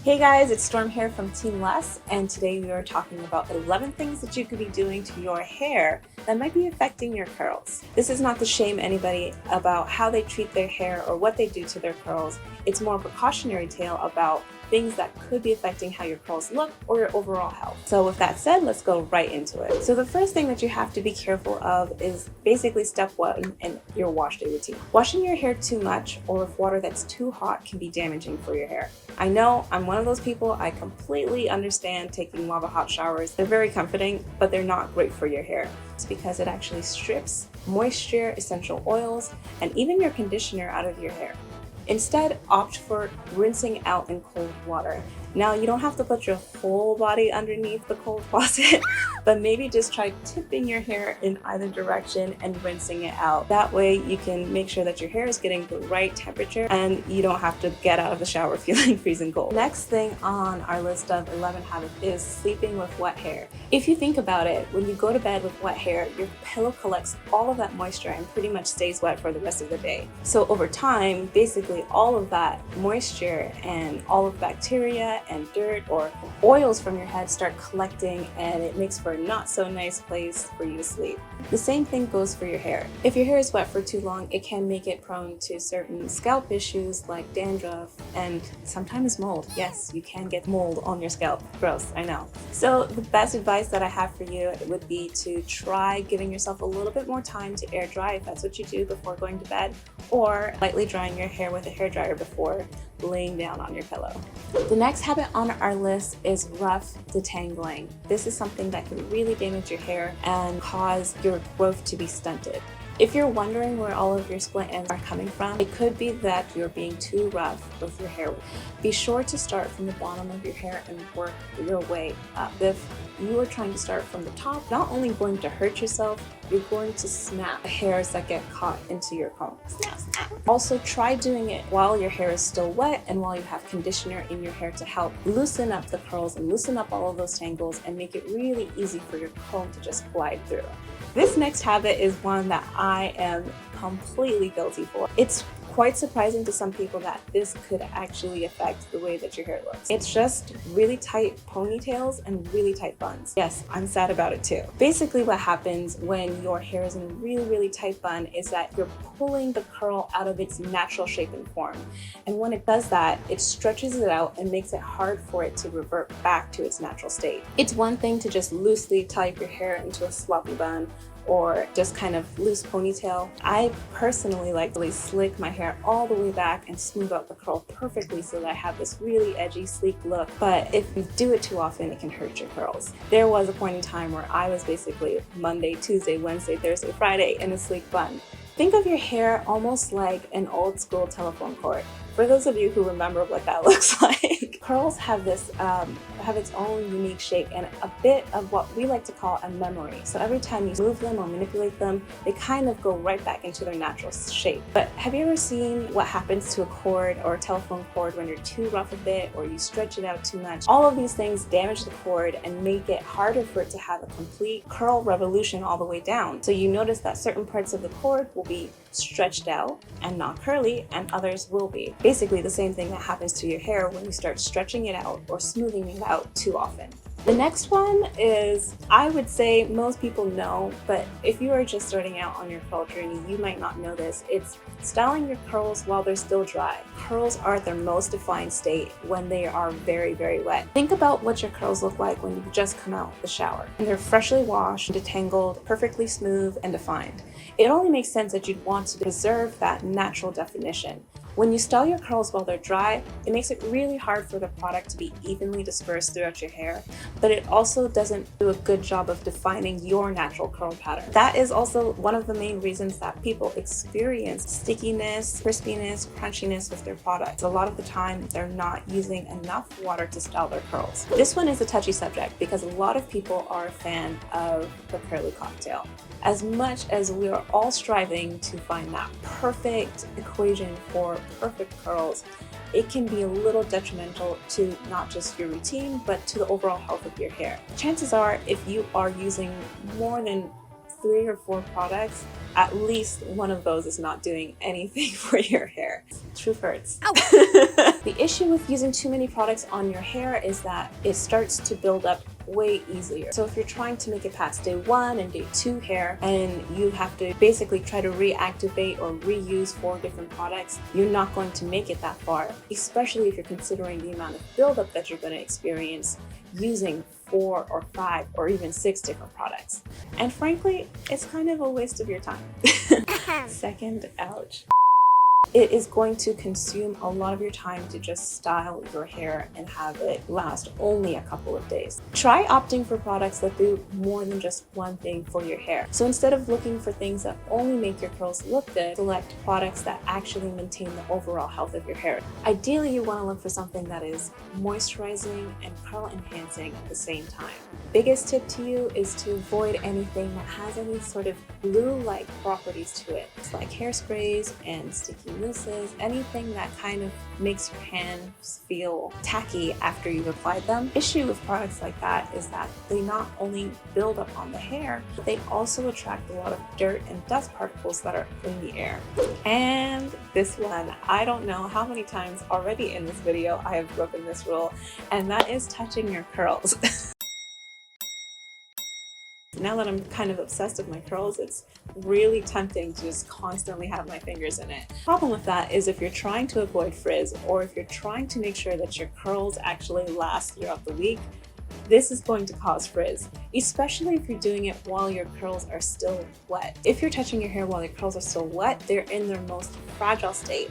Hey guys, it's Storm here from Team Les, and today we are talking about 11 things that you could be doing to your hair that might be affecting your curls. This is not to shame anybody about how they treat their hair or what they do to their curls. It's more a precautionary tale about things that could be affecting how your curls look or your overall health. So with that said, let's go right into it. So the first thing that you have to be careful of is basically step one in your wash day routine. Washing your hair too much or with water that's too hot can be damaging for your hair. I know I'm one of those people. I completely understand taking lava hot showers. They're very comforting, but they're not great for your hair. It's because it actually strips moisture, essential oils, and even your conditioner out of your hair. Instead, opt for rinsing out in cold water. Now, you don't have to put your whole body underneath the cold faucet, but maybe just try tipping your hair in either direction and rinsing it out. That way you can make sure that your hair is getting the right temperature and you don't have to get out of the shower feeling freezing cold. Next thing on our list of 11 habits is sleeping with wet hair. If you think about it, when you go to bed with wet hair, your pillow collects all of that moisture and pretty much stays wet for the rest of the day. So over time, basically all of that moisture and all of the bacteria and dirt or oils from your head start collecting, and it makes for a not so nice place for you to sleep. The same thing goes for your hair. If your hair is wet for too long, it can make it prone to certain scalp issues like dandruff and sometimes mold. Yes, you can get mold on your scalp. Gross, I know. So the best advice that I have for you would be to try giving yourself a little bit more time to air dry if that's what you do before going to bed, or lightly drying your hair with a hairdryer before laying down on your pillow. The next habit on our list is rough detangling. This is something that can really damage your hair and cause your growth to be stunted. If you're wondering where all of your split ends are coming from, it could be that you're being too rough with your hair. Be sure to start from the bottom of your hair and work your way up. If you are trying to start from the top, not only going to hurt yourself, you're going to snap the hairs that get caught into your comb. Snap, snap. Also, try doing it while your hair is still wet and while you have conditioner in your hair to help loosen up the curls and loosen up all of those tangles and make it really easy for your comb to just glide through. This next habit is one that I am completely guilty for. It's quite surprising to some people that this could actually affect the way that your hair looks. It's just really tight ponytails and really tight buns. Yes, I'm sad about it too. Basically what happens when your hair is in a really tight bun is that you're pulling the curl out of its natural shape and form. And when it does that, it stretches it out and makes it hard for it to revert back to its natural state. It's one thing to just loosely tie your hair into a sloppy bun or just kind of loose ponytail. I personally like to really slick my hair all the way back and smooth out the curl perfectly so that I have this really edgy, sleek look. But if you do it too often, it can hurt your curls. There was a point in time where I was basically Monday, Tuesday, Wednesday, Thursday, Friday in a sleek bun. Think of your hair almost like an old school telephone cord. For those of you who remember what that looks like, curls have its own unique shape and a bit of what we like to call a memory. So every time you move them or manipulate them, they kind of go right back into their natural shape. But have you ever seen what happens to a cord or a telephone cord when you're too rough a bit or you stretch it out too much? All of these things damage the cord and make it harder for it to have a complete curl revolution all the way down. So you notice that certain parts of the cord will be stretched out and not curly, and others will be. Basically the same thing that happens to your hair when you start stretching it out or smoothing it out too often. The next one is, I would say most people know, but if you are just starting out on your curl journey, you might not know this. It's styling your curls while they're still dry. Curls are at their most defined state when they are very wet. Think about what your curls look like when you've just come out the shower and they're freshly washed, detangled, perfectly smooth and defined. It only makes sense that you'd want to preserve that natural definition. When you style your curls while they're dry, it makes it really hard for the product to be evenly dispersed throughout your hair, but it also doesn't do a good job of defining your natural curl pattern. That is also one of the main reasons that people experience stickiness, crispiness, crunchiness with their products. A lot of the time, they're not using enough water to style their curls. This one is a touchy subject because a lot of people are a fan of the curly cocktail. As much as we are all striving to find that perfect equation for perfect curls, it can be a little detrimental to not just your routine, but to the overall health of your hair. Chances are, if you are using more than 3 or 4 products, at least one of those is not doing anything for your hair. Truth hurts. The issue with using too many products on your hair is that it starts to build up way easier. So if you're trying to make it past day 1 and day 2 hair, and you have to basically try to reactivate or reuse 4 different products, you're not going to make it that far, especially if you're considering the amount of buildup that you're going to experience using 4 or 5 or even 6 different products. And frankly, it's kind of a waste of your time. Second, ouch. It is going to consume a lot of your time to just style your hair and have it last only a couple of days. Try opting for products that do more than just one thing for your hair. So instead of looking for things that only make your curls look good, select products that actually maintain the overall health of your hair. Ideally, you want to look for something that is moisturizing and curl enhancing at the same time. Biggest tip to you is to avoid anything that has any sort of glue-like properties to it. It's like hairsprays and sticky mousses, anything that kind of makes your hands feel tacky after you've applied them. The issue with products like that is that they not only build up on the hair, but they also attract a lot of dirt and dust particles that are in the air. And this one, I don't know how many times already in this video I have broken this rule, and that is touching your curls. Now that I'm kind of obsessed with my curls, it's really tempting to just constantly have my fingers in it. The problem with that is if you're trying to avoid frizz, or if you're trying to make sure that your curls actually last throughout the week, this is going to cause frizz, especially if you're doing it while your curls are still wet. If you're touching your hair while your curls are still wet, they're in their most fragile state,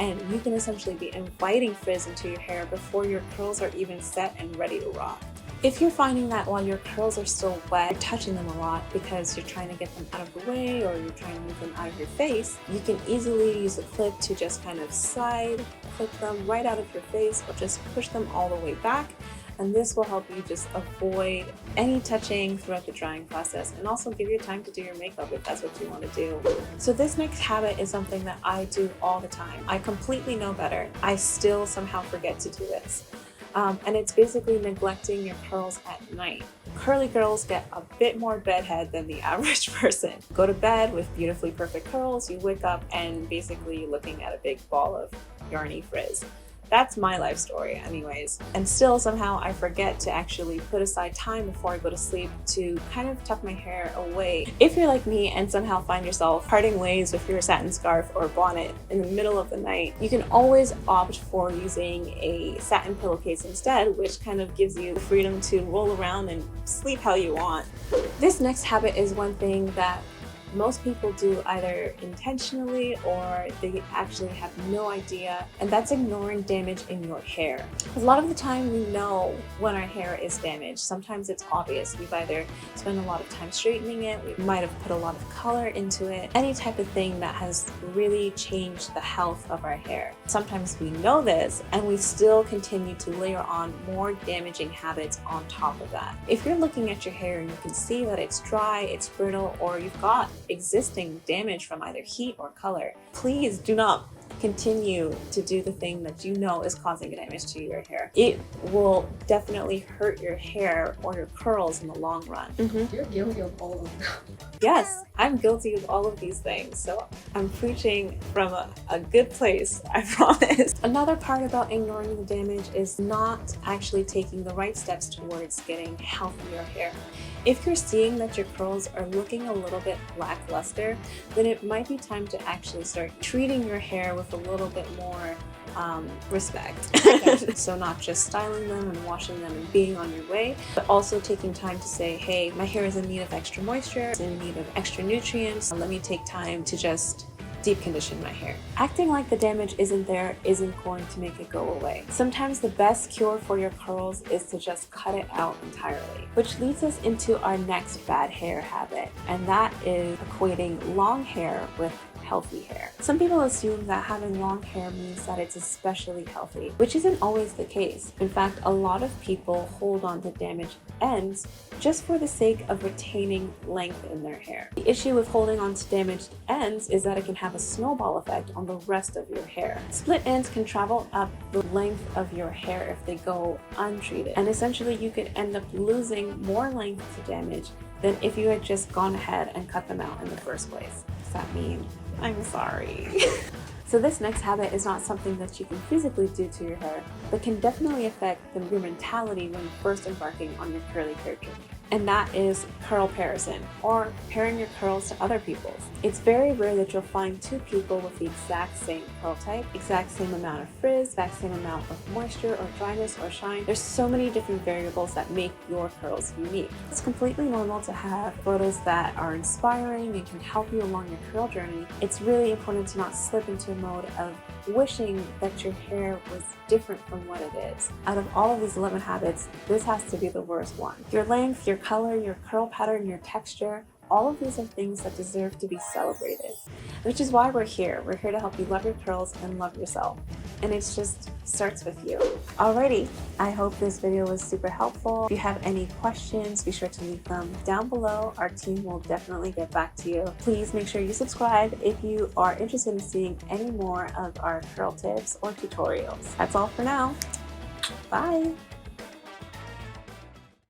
and you can essentially be inviting frizz into your hair before your curls are even set and ready to rock. If you're finding that while your curls are still wet, you're touching them a lot because you're trying to get them out of the way or you're trying to move them out of your face, you can easily use a clip to just kind of slide, clip them right out of your face, or just push them all the way back. And this will help you just avoid any touching throughout the drying process, and also give you time to do your makeup if that's what you want to do. So this next habit is something that I do all the time. I completely know better. I still somehow forget to do this. And it's basically neglecting your curls at night. Curly girls get a bit more bedhead than the average person. Go to bed with beautifully perfect curls, you wake up and basically you're looking at a big ball of yarny frizz. That's my life story anyways. And still somehow I forget to actually put aside time before I go to sleep to kind of tuck my hair away. If you're like me and somehow find yourself parting ways with your satin scarf or bonnet in the middle of the night, you can always opt for using a satin pillowcase instead, which kind of gives you the freedom to roll around and sleep how you want. This next habit is one thing that most people do either intentionally or they actually have no idea, and that's ignoring damage in your hair. A lot of the time we know when our hair is damaged. Sometimes it's obvious. We've either spent a lot of time straightening it, we might have put a lot of color into it, any type of thing that has really changed the health of our hair. Sometimes we know this and we still continue to layer on more damaging habits on top of that. If you're looking at your hair and you can see that it's dry, it's brittle, or you've got existing damage from either heat or color, please do not continue to do the thing that you know is causing damage to your hair. It will definitely hurt your hair or your curls in the long run. You're guilty of all of them. Yes, I'm guilty of all of these things, so I'm preaching from a good place, I promise. Another part about ignoring the damage is not actually taking the right steps towards getting healthier hair. If you're seeing that your curls are looking a little bit lackluster, then it might be time to actually start treating your hair with a little bit more respect. So not just styling them and washing them and being on your way, but also taking time to say, hey, my hair is in need of extra moisture, it's in need of extra nutrients, let me take time to just deep condition my hair. Acting like the damage isn't there isn't going to make it go away. Sometimes the best cure for your curls is to just cut it out entirely. Which leads us into our next bad hair habit, and that is equating long hair with healthy hair. Some people assume that having long hair means that it's especially healthy, which isn't always the case. In fact, a lot of people hold on to damaged ends just for the sake of retaining length in their hair. The issue with holding on to damaged ends is that it can have a snowball effect on the rest of your hair. Split ends can travel up the length of your hair if they go untreated, and essentially you could end up losing more length to damage than if you had just gone ahead and cut them out in the first place. Does that mean I'm sorry? So this next habit is not something that you can physically do to your hair, but can definitely affect your mentality when first embarking on your curly hair journey. And that is Karl Pearson, or pairing your curls to other people's. It's very rare that you'll find two people with the exact same curl type, exact same amount of frizz, exact same amount of moisture or dryness or shine. There's so many different variables that make your curls unique. It's completely normal to have photos that are inspiring and can help you along your curl journey. It's really important to not slip into a mode of wishing that your hair was different from what it is. Out of all of these 11 habits, this has to be the worst one. Your length, your color, your curl pattern, your texture, all of these are things that deserve to be celebrated, which is why we're here. We're here to help you love your curls and love yourself. And it just starts with you. Alrighty, I hope this video was super helpful. If you have any questions, be sure to leave them down below. Our team will definitely get back to you. Please make sure you subscribe if you are interested in seeing any more of our curl tips or tutorials. That's all for now. Bye.